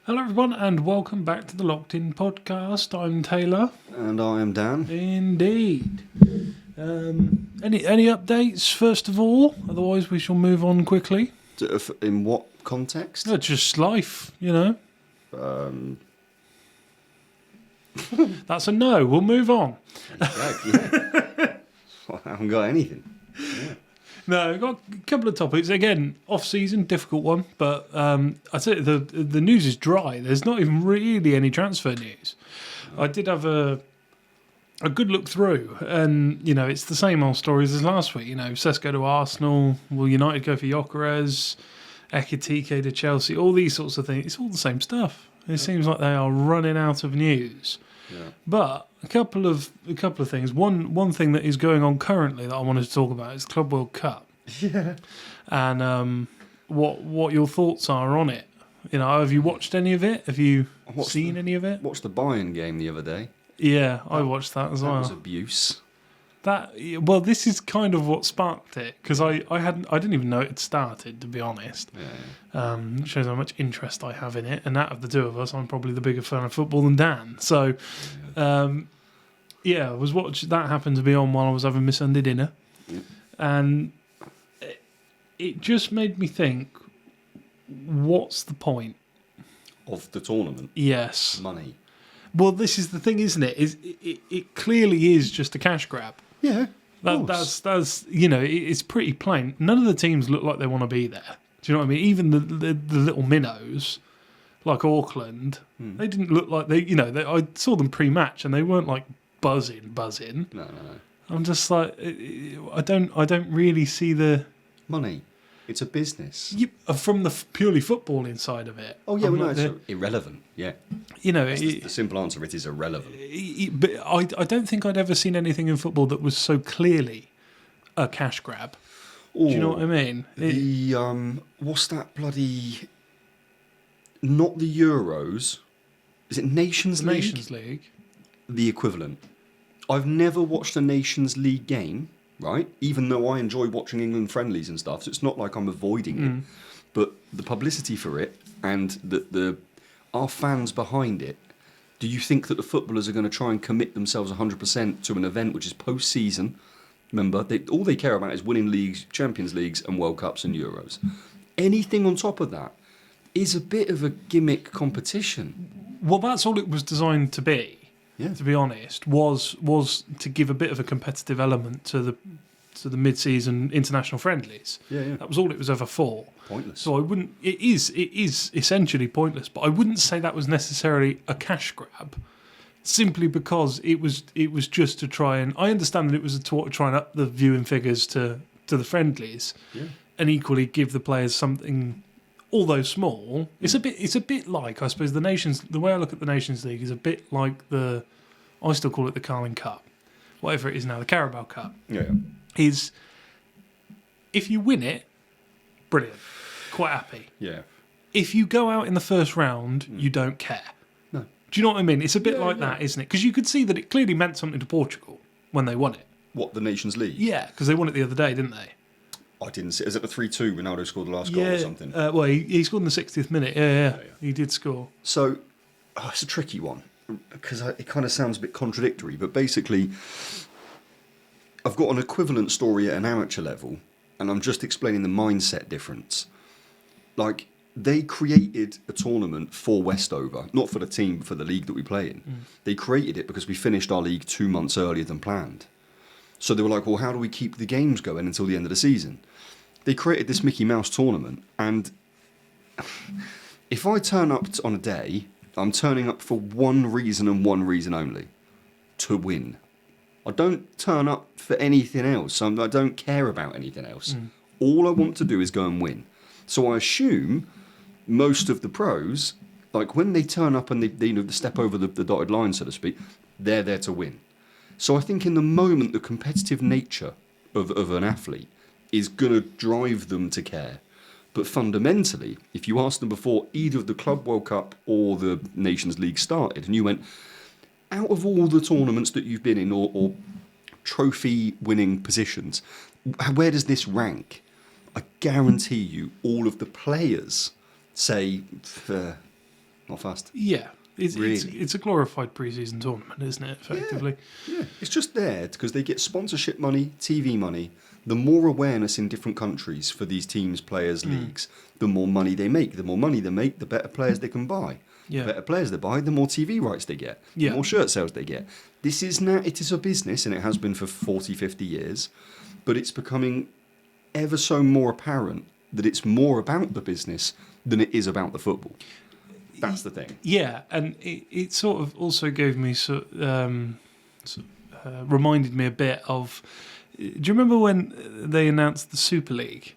Hello, everyone, and welcome back to the Locked In podcast. I'm Taylor. And I am Dan. Indeed. Any updates first of all? Otherwise, we shall move on quickly. In what context? Just life, you know. That's a no. We'll move on. Yeah. Well, I haven't got anything. Yeah. No, we've got a couple of topics. Again, off-season, difficult one, but I tell you, the news is dry. There's not even really any transfer news. I did have a good look through, and you know, it's the same old stories as last week. You know, Sesko to Arsenal, will United go for Gyökeres, Ekitike to Chelsea, all these sorts of things. It's all the same stuff. It seems like they are running out of news. Yeah. But a couple of things. One thing that is going on currently that I wanted to talk about is Club World Cup. Yeah. And what your thoughts are on it. You know, have you watched any of it? Have you seen any of it? Watched the Bayern game the other day. Yeah, I watched that as well. That was abuse. Well, this is kind of what sparked it, because I didn't even know it had started, to be honest. Yeah. It shows how much interest I have in it, and out of the two of us, I'm probably the bigger fan of football than Dan. So, I was watching. That happened to be on while I was having my Sunday dinner, and it just made me think: what's the point Of the tournament. Yes. Money. Well, this is the thing, isn't it? It clearly is just a cash grab. Yeah. That's you know, it's pretty plain. None of the teams look like they want to be there. Do you know what I mean? Even the little minnows, like Auckland, they didn't look like they. You know, I saw them pre-match and they weren't like buzzing. No. I'm just like, I don't really see the Money. It's a business. from the purely footballing side of it. Oh, yeah, I'm well, like no, it's irrelevant. Yeah. You know, The simple answer, it is irrelevant. but I don't think I'd ever seen anything in football that was so clearly a cash grab. Do you know what I mean? What's that bloody... Not the Euros. Is it Nations League? Nations League. The equivalent. I've never watched a Nations League game, right? Even though I enjoy watching England friendlies and stuff, so it's not like I'm avoiding it. But the publicity for it and our fans behind it, do you think that the footballers are going to try and commit themselves 100% to an event which is post-season? Remember, all they care about is winning leagues, Champions Leagues and World Cups and Euros. Anything on top of that is a bit of a gimmick competition. Well, that's all it was designed to be. Yeah. To be honest, was to give a bit of a competitive element to the mid-season international friendlies. Yeah. That was all it was ever for. Pointless. So I wouldn't. It is essentially pointless. But I wouldn't say that was necessarily a cash grab, simply because it was just to try and. I understand that it was to try and up the viewing figures to the friendlies, and equally give the players something. Although small, it's a bit like, I suppose, the way I look at the Nations League is a bit like I still call it the Carling Cup, whatever it is now, the Carabao Cup. Yeah. Is if you win it, brilliant, quite happy. Yeah. If you go out in the first round, you don't care. No. Do you know what I mean? It's a bit like that, isn't it? Because you could see that it clearly meant something to Portugal when they won it. What, the Nations League? Yeah, because they won it the other day, didn't they? I didn't see. Is it the 3-2 Ronaldo scored the last goal or something? Well, he scored in the 60th minute. Yeah. He did score. So, it's a tricky one because it kind of sounds a bit contradictory, but basically, I've got an equivalent story at an amateur level, and I'm just explaining the mindset difference. Like, they created a tournament for Westover, not for the team, but for the league that we play in. They created it because we finished our league 2 months earlier than planned. So they were like, well, how do we keep the games going until the end of the season? They created this Mickey Mouse tournament, and if I turn up on a day, I'm turning up for one reason and one reason only, to win. I don't turn up for anything else. I don't care about anything else. All I want to do is go and win. So I assume most of the pros, like when they turn up and they step over the dotted line, so to speak, they're there to win. So I think in the moment, the competitive nature of an athlete is going to drive them to care. But fundamentally, if you asked them before either of the Club World Cup or the Nations League started, and you went, out of all the tournaments that you've been in or trophy-winning positions, where does this rank? I guarantee you all of the players say, not fast. Yeah. It's Really? it's a glorified pre-season tournament, isn't it, effectively? Yeah, it's just there because they get sponsorship money, TV money. The more awareness in different countries for these teams, players, leagues, the more money they make. The more money they make, the better players they can buy. Yeah. The better players they buy, the more TV rights they get. Yeah. The more shirt sales they get. This is now, it is a business, and it has been for 40, 50 years, but it's becoming ever so more apparent that it's more about the business than it is about the football. That's the thing. Yeah, and it sort of also gave me reminded me a bit of. Do you remember when they announced the Super League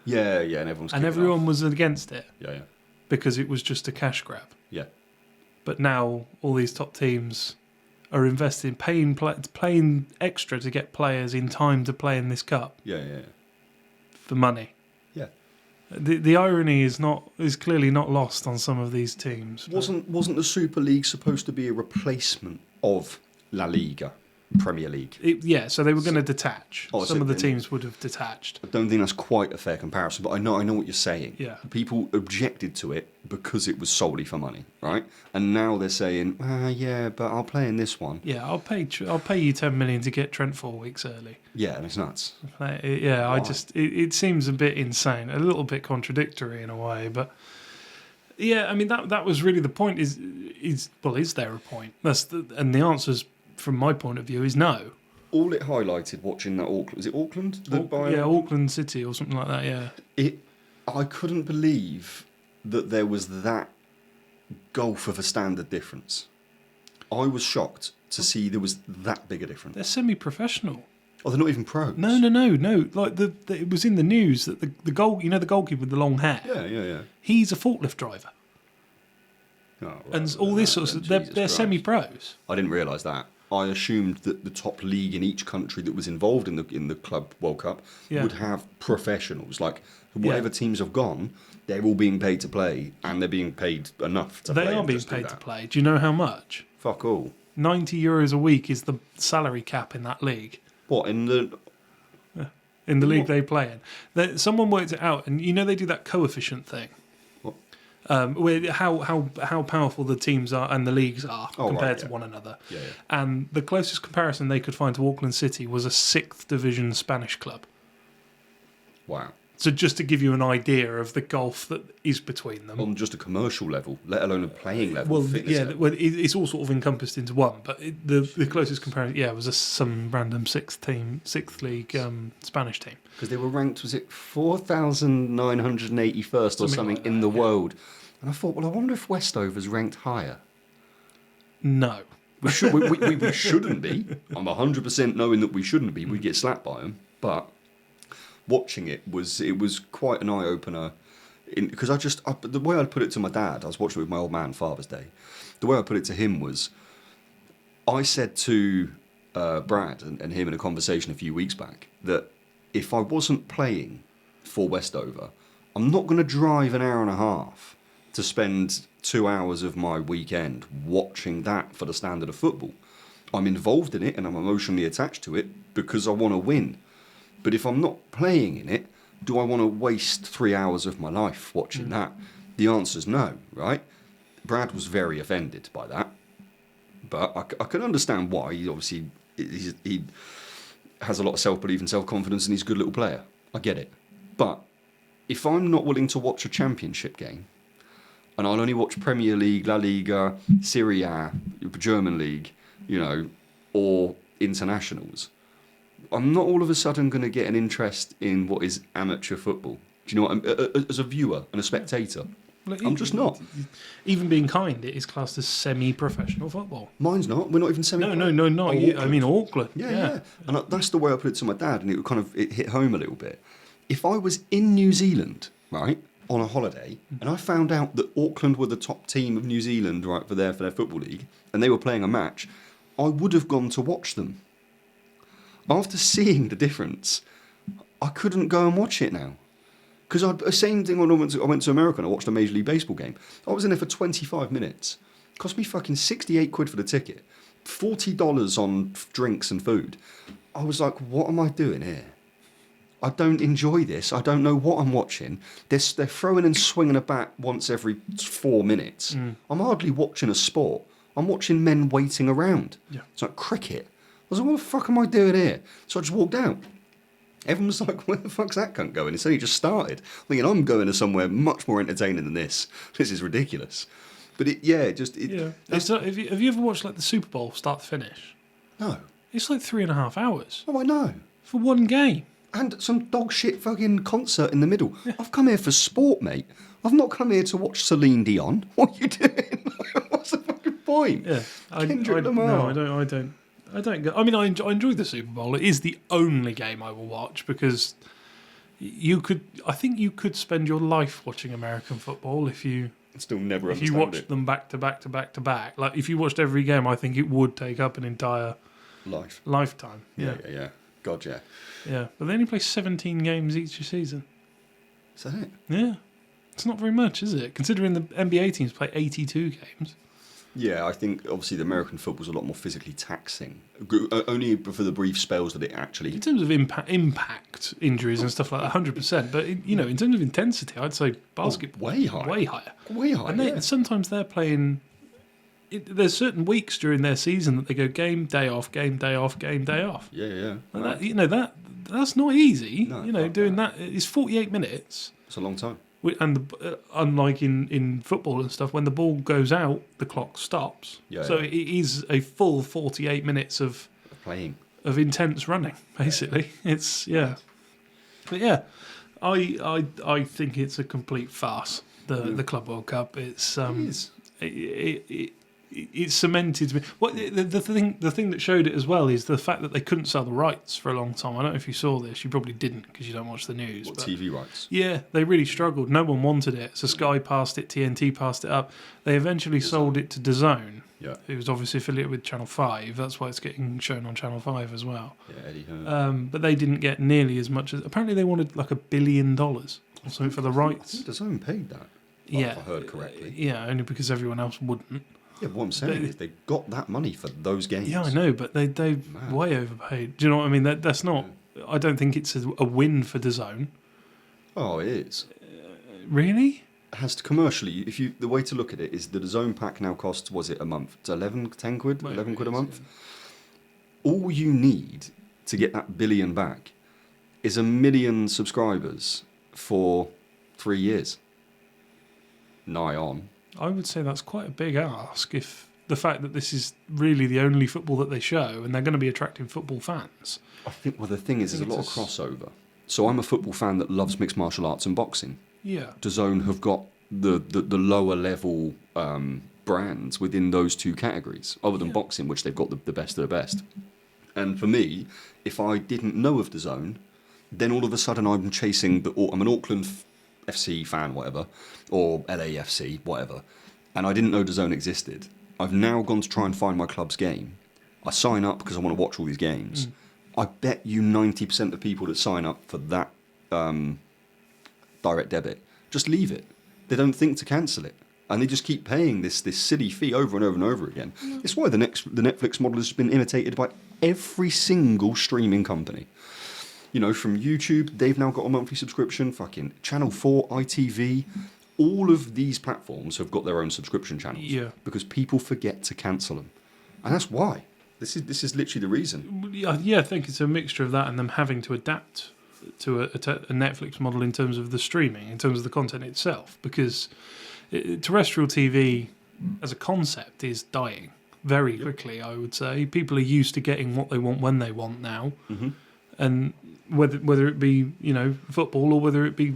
Yeah, and everyone's and kicking everyone off. was against it Yeah. because it was just a cash grab? Yeah. But now all these top teams are investing, paying extra to get players in time to play in this cup Yeah. for money. Yeah. The irony is clearly not lost on some of these teams. but- Wasn't the Super League supposed to be a replacement of La Liga, Premier League? So they were going to detach. Oh, Some so of the then- teams would have detached. I don't think that's quite a fair comparison, but I know what you're saying. Yeah. People objected to it because it was solely for money, right? And now they're saying, yeah, but I'll play in this one. Yeah, I'll pay you 10 million to get Trent 4 weeks early. Yeah, and it's nuts. Yeah, Why? it seems a bit insane, a little bit contradictory in a way, but yeah, I mean that was really the point. Is there a point? And the answers from my point of view is no. All it highlighted watching that Auckland, was it Auckland? The Bayern? Auckland City or something like that. Yeah, I couldn't believe that there was that gulf of a standard difference. I was shocked to see there was that big a difference. they're semi-professional. Oh, they're not even pros. No. Like it was in the news that the goalkeeper with the long hair. Yeah. He's a forklift driver, Oh, well, and all this sort of Jesus they're Christ. semi-pros. I didn't realise that. I assumed that the top league in each country that was involved in the Club World Cup Yeah. would have professionals. Like whatever teams have gone, they're all being paid to play, and they're being paid enough to play. They are and being just do paid to that. play. Do you know how much? Fuck all. €90 a week is the salary cap in that league. What in the? In the league they play in, someone worked it out, and they do that coefficient thing, What? where how powerful the teams are and the leagues are Oh, compared right, to yeah. one another. Yeah. And the closest comparison they could find to Auckland City was a 6th division Spanish club. Wow. So just to give you an idea of the gulf that is between them. On just a commercial level, let alone a playing level. Well, fitness yeah, level. well, it's all sort of encompassed into one. But the closest comparison, was some random sixth league Spanish team. Because they were ranked, was it 4,981st or Something something like in that, the yeah. world? And I thought, well, I wonder if Westover's ranked higher. No, We shouldn't be. I'm 100% knowing that we shouldn't be. We'd get slapped by them. But watching it was quite an eye opener. Because the way I put it to my dad, I was watching it with my old man Father's Day. The way I put it to him was, I said to Brad and him in a conversation a few weeks back that if I wasn't playing for Westover, I'm not going to drive an hour and a half to spend 2 hours of my weekend watching that for the standard of football. I'm involved in it and I'm emotionally attached to it because I want to win. But if I'm not playing in it, do I want to waste 3 hours of my life watching that? The answer's no, right? Brad was very offended by that. But I can understand why. He obviously he has a lot of self-belief and self-confidence and he's a good little player. I get it. But if I'm not willing to watch a championship game and I'll only watch Premier League, La Liga, Serie A, German League, or internationals, I'm not all of a sudden going to get an interest in what is amateur football. Do you know what as a viewer and a spectator? I'm just not. Even being kind, it is classed as semi-professional football. Mine's not. We're not even semi. No, not Oh, you. I Auckland. mean Auckland. Yeah. And that's the way I put it to my dad, and it hit home a little bit. If I was in New Zealand, right, on a holiday, and I found out that Auckland were the top team of New Zealand, right, for their football league, and they were playing a match, I would have gone to watch them. After seeing the difference, I couldn't go and watch it now. Because the same thing when I went to America and I watched a Major League Baseball game. I was in there for 25 minutes. It cost me fucking 68 quid for the ticket. $40 on drinks and food. I was like, what am I doing here? I don't enjoy this. I don't know what I'm watching. They're throwing and swinging a bat once every 4 minutes. I'm hardly watching a sport. I'm watching men waiting around. Yeah. It's like cricket. I was like, what the fuck am I doing here? So I just walked out. Everyone was like, where the fuck's that cunt going? It's only just started. I'm thinking, I'm going to somewhere much more entertaining than this. This is ridiculous. But Yeah. Have you ever watched like the Super Bowl start to finish? No. It's like 3.5 hours Oh, I know. for one game. And some dog shit fucking concert in the middle. I've come here for sport, mate. I've not come here to watch Celine Dion. What are you doing? What's the fucking point? Yeah, Kendrick Lamar. No, I don't go. I mean, I enjoy the Super Bowl. It is the only game I will watch because I think you could spend your life watching American football if you Still never if you understand watched them back to back to back to back. Like if you watched every game, I think it would take up an entire Life. lifetime. Yeah. God, yeah. Yeah, but they only play 17 games each season. Is that it? Yeah, it's not very much, is it? Considering the NBA teams play 82 games. Yeah, I think obviously the American football's a lot more physically taxing. Only for the brief spells that it actually. In terms of impact injuries and stuff like that, 100%. But in terms of intensity, I'd say basketball way higher. way higher. Way higher. And sometimes they're playing. There's certain weeks during their season that they go game day off, game day off, game day off. Yeah. And Right. that's not easy. No, doing that is 48 minutes. It's a long time. And unlike in football and stuff, when the ball goes out, the clock stops. Yeah, So yeah. it is a full 48 minutes of Playing. intense running. Basically, it's But yeah, I think it's a complete farce. The Club World Cup. It's It is. It's cemented to me. What the thing that showed it as well is the fact that they couldn't sell the rights for a long time. I don't know if you saw this. You probably didn't because you don't watch the news. What, but TV rights? yeah, they really struggled. No one wanted it. So Sky passed it, TNT passed it up. They eventually sold it to DAZN, Yeah. who was obviously affiliated with Channel 5. That's why it's getting shown on Channel 5 as well. Yeah, Eddie Hearn. But they didn't get nearly as much as. Apparently, they wanted like $1 billion or something for the I rights. think DAZN paid that. Yeah, If I heard correctly. Yeah, only because everyone else wouldn't. Yeah, but what I'm saying is they got that money for those games. Yeah, I know, but they Mad. way overpaid. Do you know what I mean? That's not. I don't think it's a win for DAZN. Oh, it is. Really? Has to commercially, the way to look at it is the DAZN pack now costs, was it a month? It's 10 quid, Whatever 11 quid it a is, month. All you need to get that billion back is 1 million subscribers for 3 years. Nigh on. I would say that's quite a big ask if the fact that this is really the only football that they show and they're going to be attracting football fans. I think, well, the thing is, there's a think lot of it's crossover. So I'm a football fan that loves mixed martial arts and boxing. Yeah. DAZN have got the lower level brands within those two categories, other than boxing, which they've got the best of the best. And for me, if I didn't know of DAZN, then all of a sudden I'm chasing I'm an Auckland FC fan, whatever, or LAFC, whatever, and I didn't know DAZN existed. I've now gone to try and find my club's game. I sign up because I want to watch all these games. I bet you 90% of people that sign up for that direct debit just leave it. They don't think to cancel it, and they just keep paying this silly fee over and over and over again. It's why the Netflix model has been imitated by every single streaming company. You know, from YouTube, they've now got a monthly subscription. Fucking Channel 4, ITV, all of these platforms have got their own subscription channels. Yeah. Because people forget to cancel them, and that's why. This is literally the reason. Yeah, I think it's a mixture of that and them having to adapt to a Netflix model in terms of the streaming, in terms of the content itself, because terrestrial TV as a concept is dying very quickly, I would say. People are used to getting what they want when they want now. Mm-hmm. And whether it be football or whether it be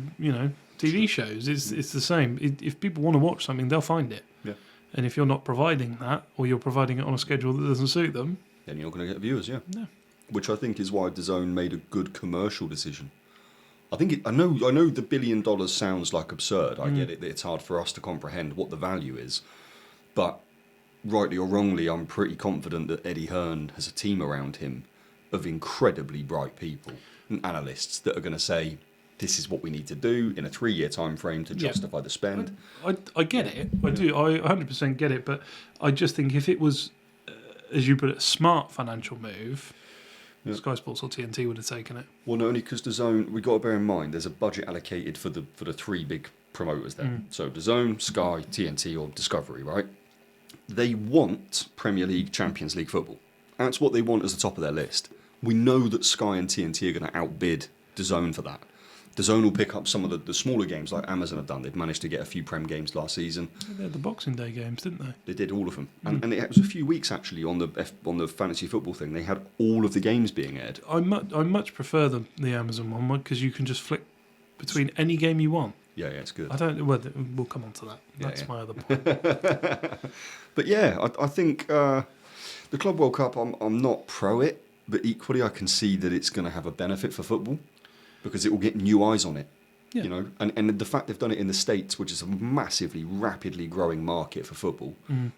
TV shows, it's the same. If people want to watch something, they'll find it. Yeah. And if you're not providing that, or you're providing it on a schedule that doesn't suit them, Then you're not going to get viewers, yeah. No. Which I think is why DAZN made a good commercial decision. I think I know the $1 billion sounds like absurd. I get it that it's hard for us to comprehend what the value is, but rightly or wrongly, I'm pretty confident that Eddie Hearn has a team around him of incredibly bright people and analysts that are going to say, this is what we need to do in a 3-year time frame to justify the spend. I get it. I do. I 100% get it. But I just think if it was, as you put it, a smart financial move, Yeah. Sky Sports or TNT would have taken it. Well, not only because the Zone, we got to bear in mind there's a budget allocated for the three big promoters there. So the Zone, Sky, TNT, or Discovery, right? They want Premier League, Champions League football. That's what they want as the top of their list. We know that Sky and TNT are going to outbid the Zone for that. The Zone will pick up some of the smaller games like Amazon have done. They've managed to get a few Prem games last season. They had the Boxing Day games, didn't they? They did all of them, and it was a few weeks actually on the fantasy football thing. They had all of the games being aired. I much prefer the Amazon one because you can just flick between any game you want. Yeah, it's good. I don't. Well, we'll come on to that. That's my other point. But yeah, I think the Club World Cup. I'm not pro it, but equally I can see that it's going to have a benefit for football because it will get new eyes on it. Yeah. You know, and the fact they've done it in the States, which is a massively, rapidly growing market for football,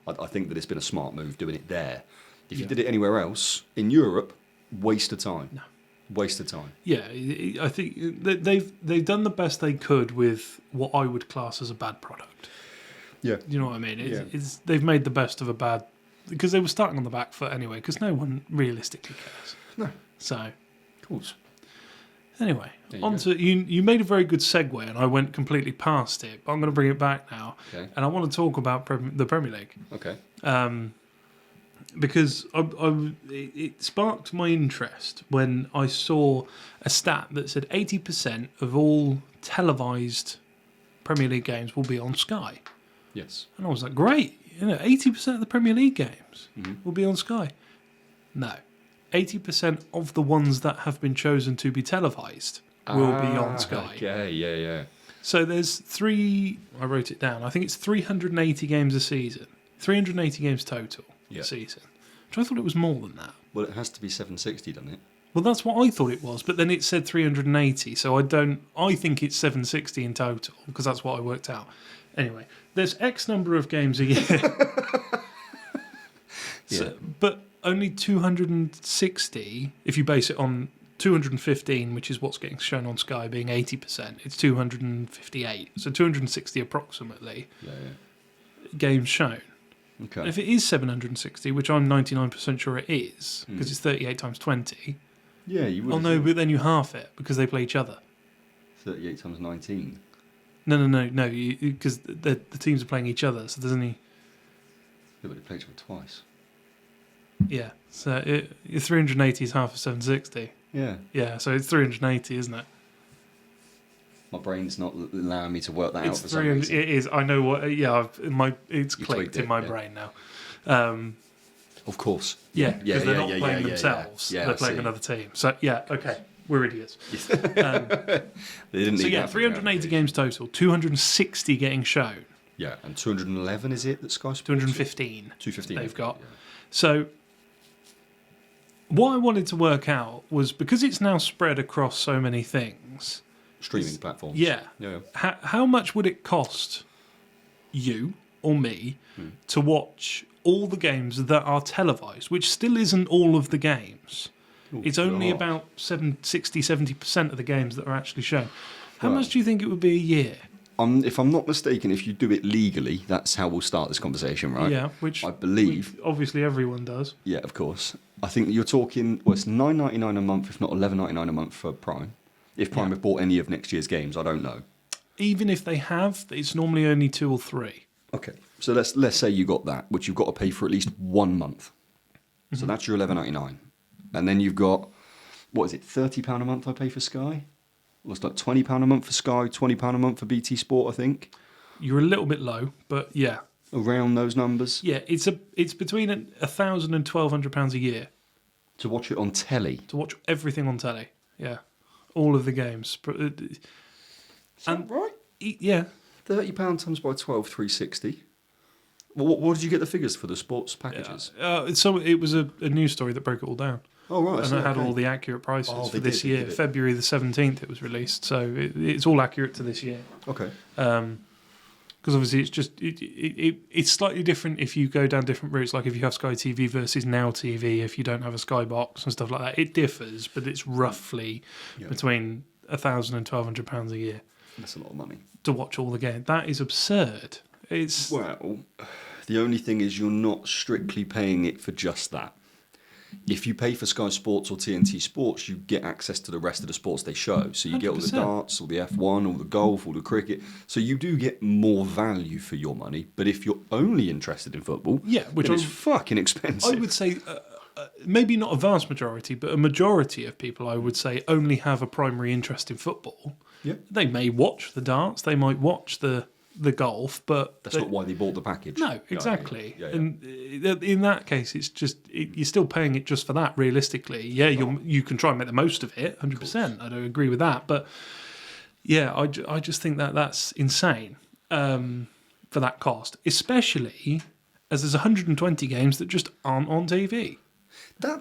I think that it's been a smart move doing it there. If you did it anywhere else in Europe, waste of time. No. Waste of time. Yeah, I think they've done the best they could with what I would class as a bad product. Yeah. You know what I mean? They've made the best of a bad, because they were starting on the back foot anyway. Because no one realistically cares. No. So, Of course. Anyway, you made a very good segue, and I went completely past it. But I'm going to bring it back now, and I want to talk about the Premier League. Okay. Because it sparked my interest when I saw a stat that said 80% of all televised Premier League games will be on Sky. Yes. And I was like, great, 80% of the Premier League games will be on Sky. No. 80% of the ones that have been chosen to be televised will be on Sky. Okay, yeah. So there's I wrote it down, I think it's 380 games a season. 380 games total a season. Which I thought it was more than that. Well, it has to be 760, doesn't it? Well, that's what I thought it was, but then it said 380, so I think it's 760 in total, because that's what I worked out. Anyway, there's X number of games a year. But only 260, if you base it on 215, which is what's getting shown on Sky, being 80%, it's 258. So 260 approximately games shown. Okay. And if it is 760, which I'm 99% sure it is, because it's 38 times 20. Yeah, you would. Oh no, but then you half it because they play each other. 38 times 19. No, because the teams are playing each other, so there's only. Yeah, but they play each other twice. Yeah, so 380 is half of 760. Yeah. Yeah, so it's 380, isn't it? My brain's not allowing me to work that It's out for some 300. reason. It is. I know what. Yeah, it's You clicked tweaked in it, my yeah. brain now. Of course. Yeah, because they're not playing yeah, themselves. Yeah, they're I playing see. another team. So yeah, okay, we're idiots. They didn't So need yeah, that for 380 the games total, 260 getting shown, Yeah, and 211 is it that Sky Sports? 215 215 they've got. Yeah. So what I wanted to work out was, because it's now spread across so many things. Streaming platforms. Yeah. Yeah. How much would it cost you or me to watch all the games that are televised, which still isn't all of the games? It's only God. about 70% of the games that are actually shown. How Well, much do you think it would be a year? If I'm not mistaken, if you do it legally, that's how we'll start this conversation, right? Yeah, which I believe. obviously everyone does. Yeah, of course. I think you're talking. Well, it's $9.99 a month, if not $11.99 a month for Prime. If Prime have bought any of next year's games, I don't know. Even if they have, it's normally only 2 or 3. Okay, so let's say you got that, which you've got to pay for at least 1 month. So that's your $11.99, and then you've got, what is it, £30 a month I pay for Sky? Well, it's like £20 a month for Sky, £20 a month for BT Sport, I think. You're a little bit low, but yeah. Around those numbers. Yeah, it's between £1,000 and £1,200 a year To watch it on telly. to watch everything on telly. Yeah, all of the games. Is that right? Yeah, £30 times by 12, 360. Well, what did you get the figures for the sports packages? so it was a news story that broke it all down. Oh, right. And it had all the accurate prices for they this did, year. they did it. February the 17th it was released, so it's all accurate to this year. Okay. Because obviously it's just it's slightly different if you go down different routes, like if you have Sky TV versus Now TV, if you don't have a Sky Box and stuff like that. It differs, but it's roughly between £1,000 and £1,200 a year That's a lot of money. to watch all the games. That is absurd. It's Well, the only thing is you're not strictly paying it for just that. if you pay for Sky Sports or TNT Sports, you get access to the rest of the sports they show. So you get all the 100%. darts, all the F1, all the golf, all the cricket. So you do get more value for your money. But if you're only interested in football, Yeah, which then it's I- fucking expensive. I would say maybe not a vast majority, but a majority of people, I would say, only have a primary interest in football. Yeah. They may watch the darts, they might watch the golf, but That's not why they bought the package. no, exactly. Yeah. And in that case, it's just you're still paying it just for that. Realistically, yeah, you can try and make the most of it. 100%. I don't agree with that, but yeah, I just think that that's insane for that cost, especially as there's 120 games that just aren't on TV,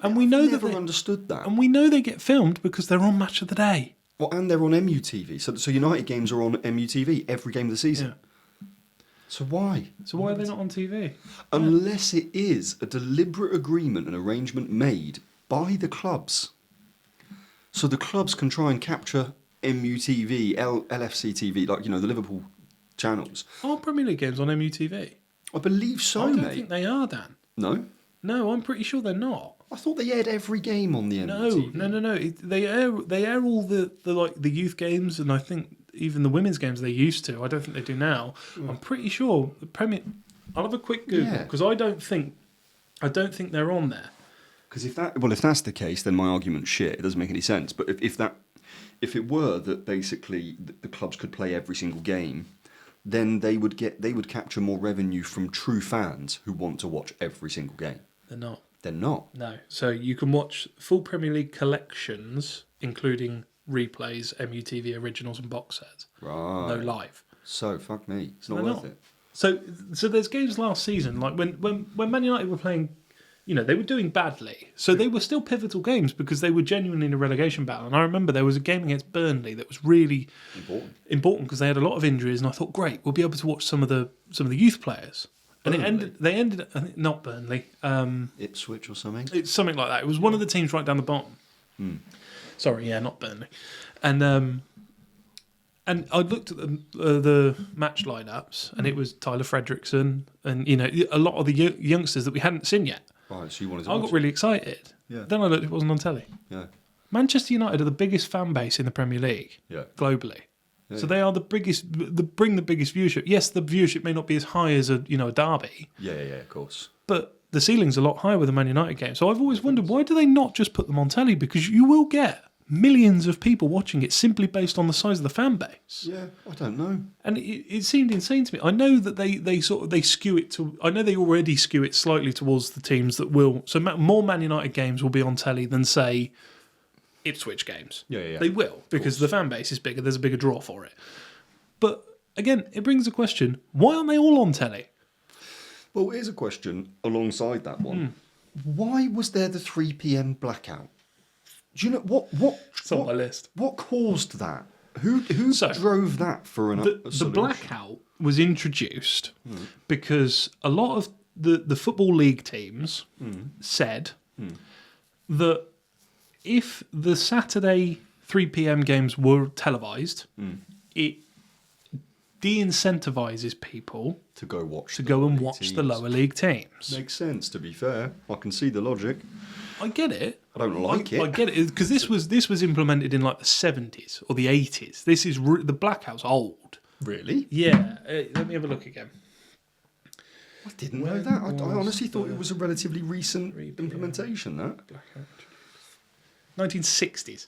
And we know I've that never they- understood that. and we know they get filmed because they're on Match of the Day. Well, and they're on MUTV. So United games are on MUTV every game of the season. Yeah. So why? So why are they not on TV? Unless it is a deliberate agreement and arrangement made by the clubs. So the clubs can try and capture MUTV, LFC TV, like, the Liverpool channels. Are Premier League games on MUTV? I believe so, I don't mate. think they are, Dan. No? No, I'm pretty sure they're not. I thought they aired every game on the MUTV. No. They air all the like the youth games, and I think even the women's games they used to. I don't think they do now. I'm pretty sure the Premier. I'll have a quick Google Yeah. because I don't think they're on there. Because if that's the case, then my argument's shit. It doesn't make any sense. But if it were that basically the clubs could play every single game, then they would capture more revenue from true fans who want to watch every single game. They're not. They're not. No. So you can watch full Premier League collections, including replays, MUTV originals, and box sets. Right. No live. So fuck me. It's not They're worth not. it. So there's games last season, like when Man United were playing, they were doing badly. So they were still pivotal games because they were genuinely in a relegation battle. And I remember there was a game against Burnley that was really important because they had a lot of injuries. And I thought, great, we'll be able to watch some of the youth players. And they ended, I think, not Burnley. Ipswich or something. It's something like that. It was one of the teams right down the bottom. Sorry, yeah, not Burnley. And I looked at the match lineups, and it was Tyler Fredrickson, and a lot of the youngsters that we hadn't seen yet. Right. So you wanted to I watch got it. really excited. Yeah. Then I looked; it wasn't on telly. Yeah. Manchester United are the biggest fan base in the Premier League Yeah. globally. Yeah. So they are the biggest. Bring the biggest viewership. Yes, the viewership may not be as high as a derby, Yeah. Of course. but the ceiling's a lot higher with the Man United game. So I've always wondered, why do they not just put them on telly? Because you will get millions of people watching it simply based on the size of the fan base. Yeah. I don't know. And it seemed insane to me. I know that they skew it to. I know they already skew it slightly towards the teams that will. So more Man United games will be on telly than, say, Ipswich games. Yeah. They will, because the fan base is bigger. There's a bigger draw for it. But again, it brings a question: why aren't they all on telly? Well, here's a question alongside that one. Why was there the 3 p.m. blackout? Do you know what? It's on my list. What caused that? Who So, drove that for The solution? blackout was introduced because a lot of the Football League teams said that if the Saturday 3 p.m. games were televised, it de-incentivizes people to go watch to go and watch teams. the lower league teams. Makes sense. To be fair, I can see the logic. I get it. I don't like it. I get it because this was implemented in like the 70s or the 80s. This is the blackout's old. Really? Yeah, let me have a look again. I didn't know that. I was honestly thought the it was a relatively recent 3 p.m. implementation. That 1960s.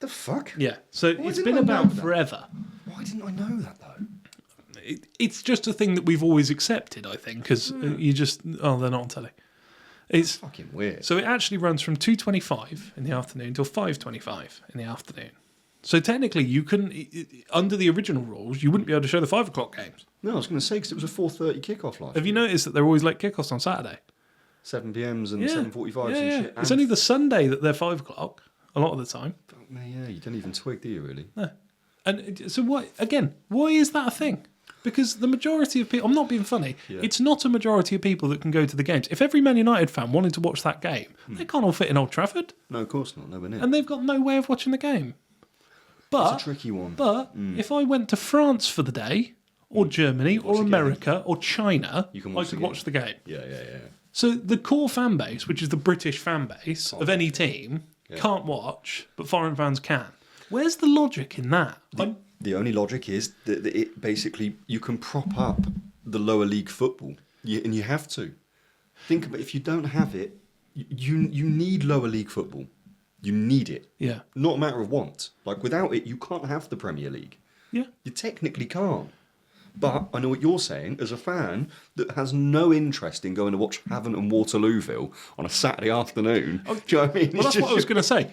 the fuck? Yeah, so Why it's didn't been I know about that? forever. Why didn't I know that though? It's just a thing that we've always accepted, I think, because you just they're not on telly. It's Fucking weird. so it actually runs from 2:25 in the afternoon till 5:25 in the afternoon. So technically, you couldn't under the original rules, you wouldn't be able to show the 5 o'clock games. No, I was going to say because it was a 4:30 kickoff last. Have you noticed that they're always late kickoffs on Saturday? 7 p.m.s and Yeah. 7:45s Yeah, and yeah. shit. It's And only the Sunday that they're 5 o'clock a lot of the time. fuck me, yeah, you don't even twig, do you really? And so why is that a thing? Because the majority of people, I'm not being funny, Yeah. it's not a majority of people that can go to the games. If every Man United fan wanted to watch that game, they can't all fit in Old Trafford, No, of course not. Nowhere near. and they've got no way of watching the game. But, It's a tricky one. But if I went to France for the day, or Germany, or watch the game. America, or China, You can I watch could the game. watch the game. Yeah. So the core fan base, which is the British fan base of any team, can't watch, but foreign fans can. Where's the logic in that? The only logic is that it basically you can prop up the lower league football, and you have to. Think about if you don't have it, you need lower league football. You need it. Yeah. Not a matter of want. Like without it, you can't have the Premier League. Yeah. You technically can't. But I know what you're saying as a fan that has no interest in going to watch Havant and Waterlooville on a Saturday afternoon. Do you know what I mean? Well, that's what I was going to say.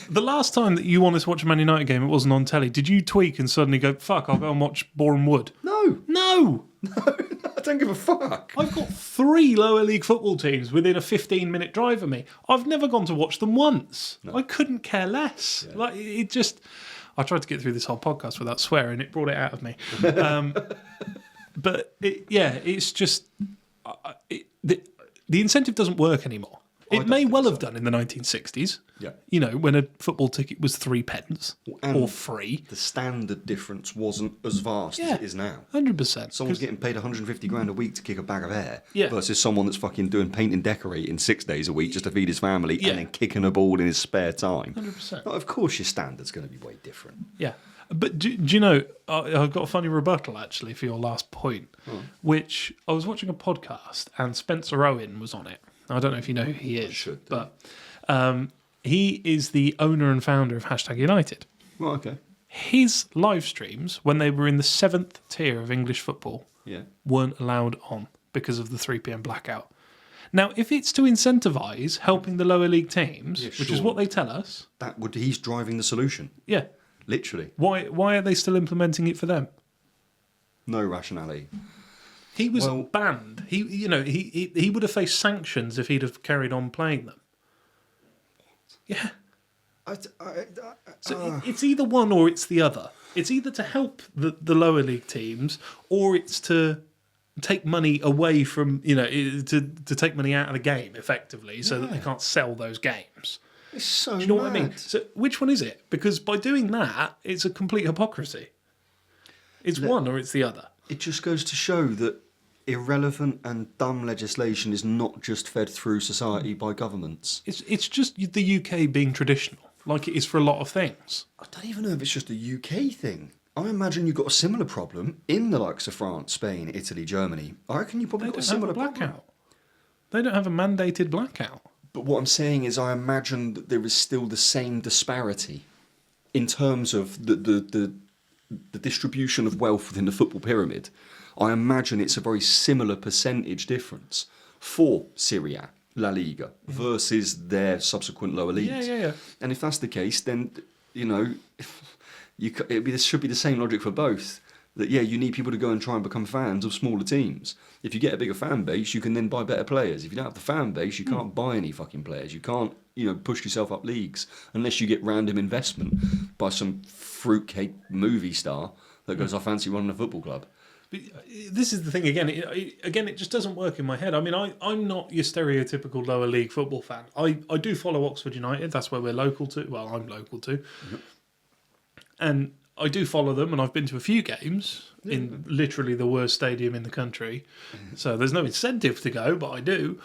The last time that you wanted to watch a Man United game, it wasn't on telly. Did you tweak and suddenly go, fuck, I'll go and watch Boreham Wood? No. No. I don't give a fuck. I've got 3 lower league football teams within a 15-minute drive of me. I've never gone to watch them once. No. I couldn't care less. Yeah. Like it just... I tried to get through this whole podcast without swearing. It brought it out of me. But it's just... the incentive doesn't work anymore. It may well have done in the 1960s. Yeah. You know, when a football ticket was 3p or free. The standard difference wasn't as vast as it is now. 100%. Someone's getting paid 150 grand a week to kick a bag of air versus someone that's fucking doing paint and decorating 6 days a week just to feed his family and then kicking a ball in his spare time. 100%. Of course your standard's going to be way different. Yeah. But do you know, I've got a funny rebuttal, actually, for your last point, which I was watching a podcast and Spencer Owen was on it. I don't know if you know who he is, but he is the owner and founder of #United. Well, okay. His live streams, when they were in the 7th tier of English football, weren't allowed on because of the 3 p.m. blackout. Now, if it's to incentivise helping the lower league teams, which is what they tell us... He's driving the solution. Yeah. Literally. Why are they still implementing it for them? No rationality. He was banned. He would have faced sanctions if he'd have carried on playing them. Yeah. It's either one or it's the other. It's either to help the lower league teams or it's to take money away from, to take money out of the game effectively so that they can't sell those games. It's so Do you know what I mean? So which one is it? Because by doing that, it's a complete hypocrisy. It's one or it's the other. It just goes to show that irrelevant and dumb legislation is not just fed through society by governments. It's just the UK being traditional, like it is for a lot of things. I don't even know if it's just a UK thing. I imagine you've got a similar problem in the likes of France, Spain, Italy, Germany. I reckon you probably got a similar blackout. They don't have a mandated blackout. But what I'm saying is I imagine that there is still the same disparity in terms of the distribution of wealth within the football pyramid. I imagine it's a very similar percentage difference for Serie A, La Liga, versus their subsequent lower leagues. Yeah. And if that's the case, then, it should be the same logic for both. That, you need people to go and try and become fans of smaller teams. If you get a bigger fan base, you can then buy better players. If you don't have the fan base, you can't buy any fucking players. You can't, push yourself up leagues unless you get random investment by some fruitcake movie star that goes, I fancy running a football club. But this is the thing again. It just doesn't work in my head. I mean, I'm not your stereotypical lower league football fan. I do follow Oxford United. That's where we're local to. Well, I'm local to. Mm-hmm. And I do follow them, and I've been to a few games in literally the worst stadium in the country. So there's no incentive to go, but I do.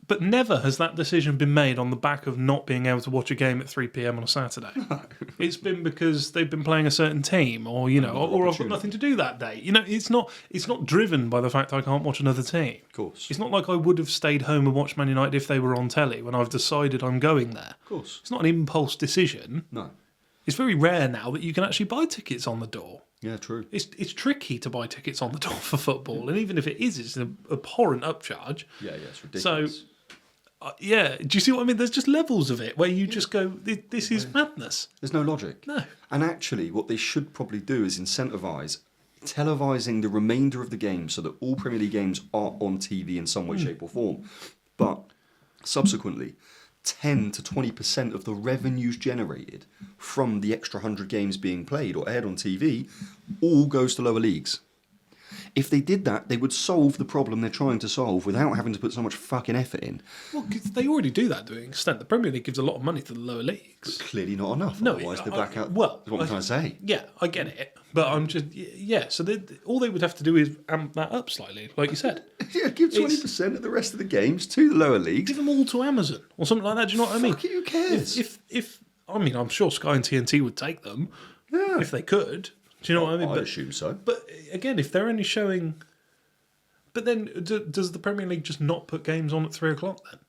But never has that decision been made on the back of not being able to watch a game at 3 p.m. on a Saturday. No. It's been because they've been playing a certain team, or or I've got nothing to do that day. It's not driven by the fact I can't watch another team. Of course, it's not like I would have stayed home and watched Man United if they were on telly when I've decided I'm going there. Of course, it's not an impulse decision. No. It's very rare now that you can actually buy tickets on the door. Yeah, true. It's tricky to buy tickets on the door for football, and even if it is, it's an abhorrent upcharge. Yeah, it's ridiculous. So, do you see what I mean? There's just levels of it where you just go, this is madness. There's no logic. No. And actually, what they should probably do is incentivise televising the remainder of the game so that all Premier League games are on TV in some way, shape or form. But subsequently, 10 to 20% of the revenues generated from the extra 100 games being played or aired on TV all goes to lower leagues. If they did that, they would solve the problem they're trying to solve without having to put so much fucking effort in. Well, they already do that to an extent. The Premier League gives a lot of money to the lower leagues. But clearly not enough. No, otherwise, the blackout. Well, is what I'm trying to say. Yeah, I get it. But I'm just, yeah, so all they would have to do is amp that up slightly, like you said. Yeah, give 20% of the rest of the games to the lower leagues. Give them all to Amazon or something like that, do you know what I mean? Fuck it, who cares? If I mean, I'm sure Sky and TNT would take them if they could. Do you know what I mean? I assume so. But again, if they're only showing... But then, does the Premier League just not put games on at 3 o'clock then?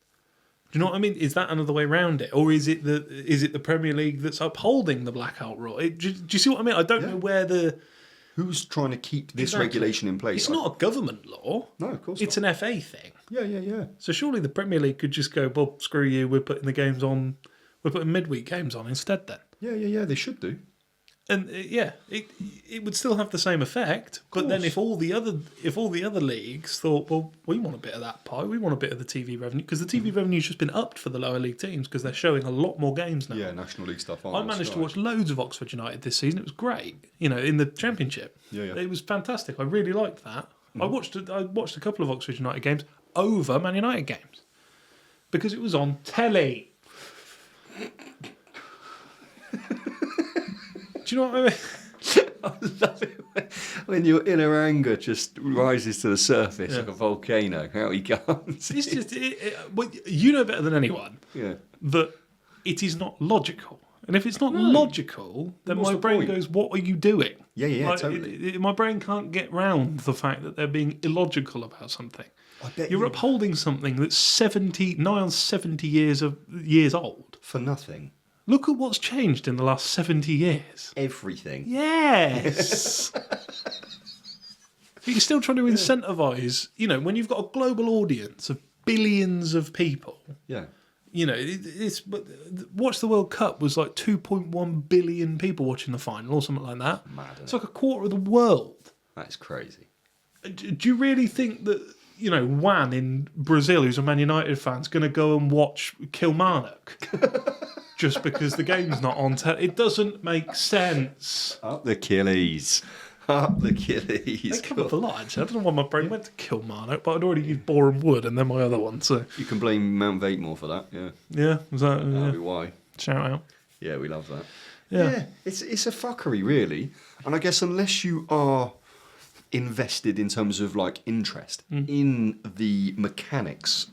Do you know what I mean? Is that another way around it? Or is it the Premier League that's upholding the blackout rule? Do you see what I mean? I don't know where the... Who's trying to keep this Exactly. regulation in place? It's not a government law. No, of course It's not. an FA thing. Yeah. So surely the Premier League could just go, well, screw you, we're putting the games on... We're putting midweek games on instead then. Yeah, they should do. And it would still have the same effect. But then if all the other leagues thought, well, we want a bit of that pie, we want a bit of the TV revenue, because the TV revenue's just been upped for the lower league teams because they're showing a lot more games now. Yeah, National League stuff. I managed to watch loads of Oxford United this season. It was great. In the Championship. Yeah. It was fantastic. I really liked that. I watched a couple of Oxford United games over Man United games because it was on telly. Do you know what I mean? I love it when your inner anger just rises to the surface like a volcano. How he comes. It's just, well, you know better than anyone Yeah. that it is not logical. And if it's not logical, then What's my the brain point? goes, what are you doing? Yeah, totally. My brain can't get round the fact that they're being illogical about something. I bet You're you upholding something that's nigh on 70 years old. for nothing. Look at what's changed in the last 70 years. Everything. Yes. But you're still trying to incentivise, when you've got a global audience of billions of people. Yeah. But watch the World Cup was like 2.1 billion people watching the final or something like that. Mad, isn't It's like a quarter of the world. That's crazy. Do you really think that, Juan in Brazil, who's a Man United fan, is going to go and watch Kilmarnock just because the game's not on? It doesn't make sense. Up the Achilles. Up the Achilles. They come up a lot, actually. I don't know why my brain went to Kilmarnock, but I'd already used Boreham Wood and then my other one. So You can blame Mount Vetemore for that. Yeah. yeah, was that That'll be why. shout out? Yeah, we love that. Yeah. It's a fuckery, really. And I guess unless you are invested in terms of like interest in the mechanics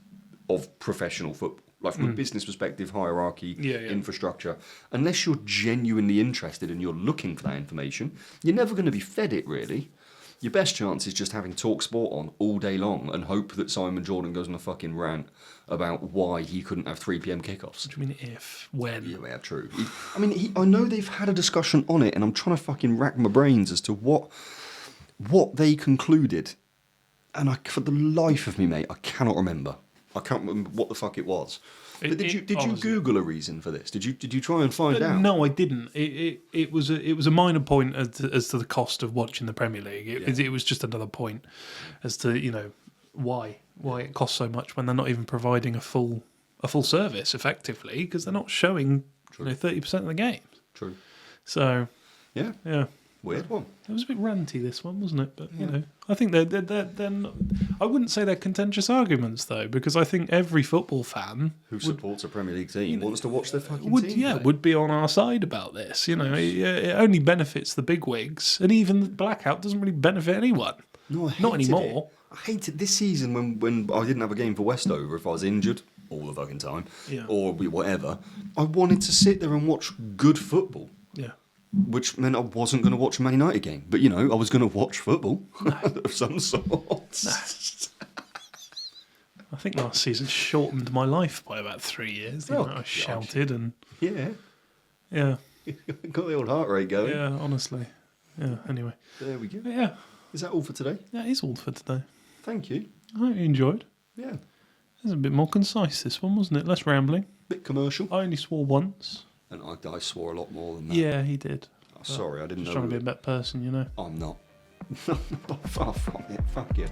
of professional football, like from a business perspective, hierarchy, infrastructure, unless you're genuinely interested and you're looking for that information, you're never going to be fed it, really. Your best chance is just having TalkSport on all day long and hope that Simon Jordan goes on a fucking rant about why he couldn't have 3 p.m. kickoffs. What do you mean if? When? Yeah, true. I know they've had a discussion on it, and I'm trying to fucking rack my brains as to what they concluded. And for the life of me, mate, I cannot remember. I can't remember what the fuck it was. But did you honestly, Google a reason for this? Did you try and find out? No, I didn't. It was a minor point as to the cost of watching the Premier League. It was just another point as to why it costs so much when they're not even providing a full service effectively because they're not showing 30% of the games. True. So Yeah. Weird one. It was a bit ranty, this one, wasn't it? But I think they're not, I wouldn't say they're contentious arguments though, because I think every football fan Who supports a Premier League team wants to watch their fucking would team play. would be on our side about this. It only benefits the bigwigs, and even the blackout doesn't really benefit anyone. No, I Not hated anymore. it. I hated this season when I didn't have a game for Westover if I was injured all the fucking time or whatever. I wanted to sit there and watch good football. Yeah. Which meant I wasn't going to watch a Man United game. But, I was going to watch football of some sort. I think last season shortened my life by about 3 years. The amount I shouted and Yeah. yeah, Got the old heart rate going. yeah. Honestly, yeah. Anyway, There we go. but yeah, Is that all for today? that is all for today. Thank you. I hope you enjoyed. Yeah. It was a bit more concise this one, wasn't it? Less rambling. Bit commercial. I only swore once. And I swore a lot more than that. Yeah, he did. Oh, sorry, I didn't Just know. trying to be a better person, I'm not. Far from it. Fuck you.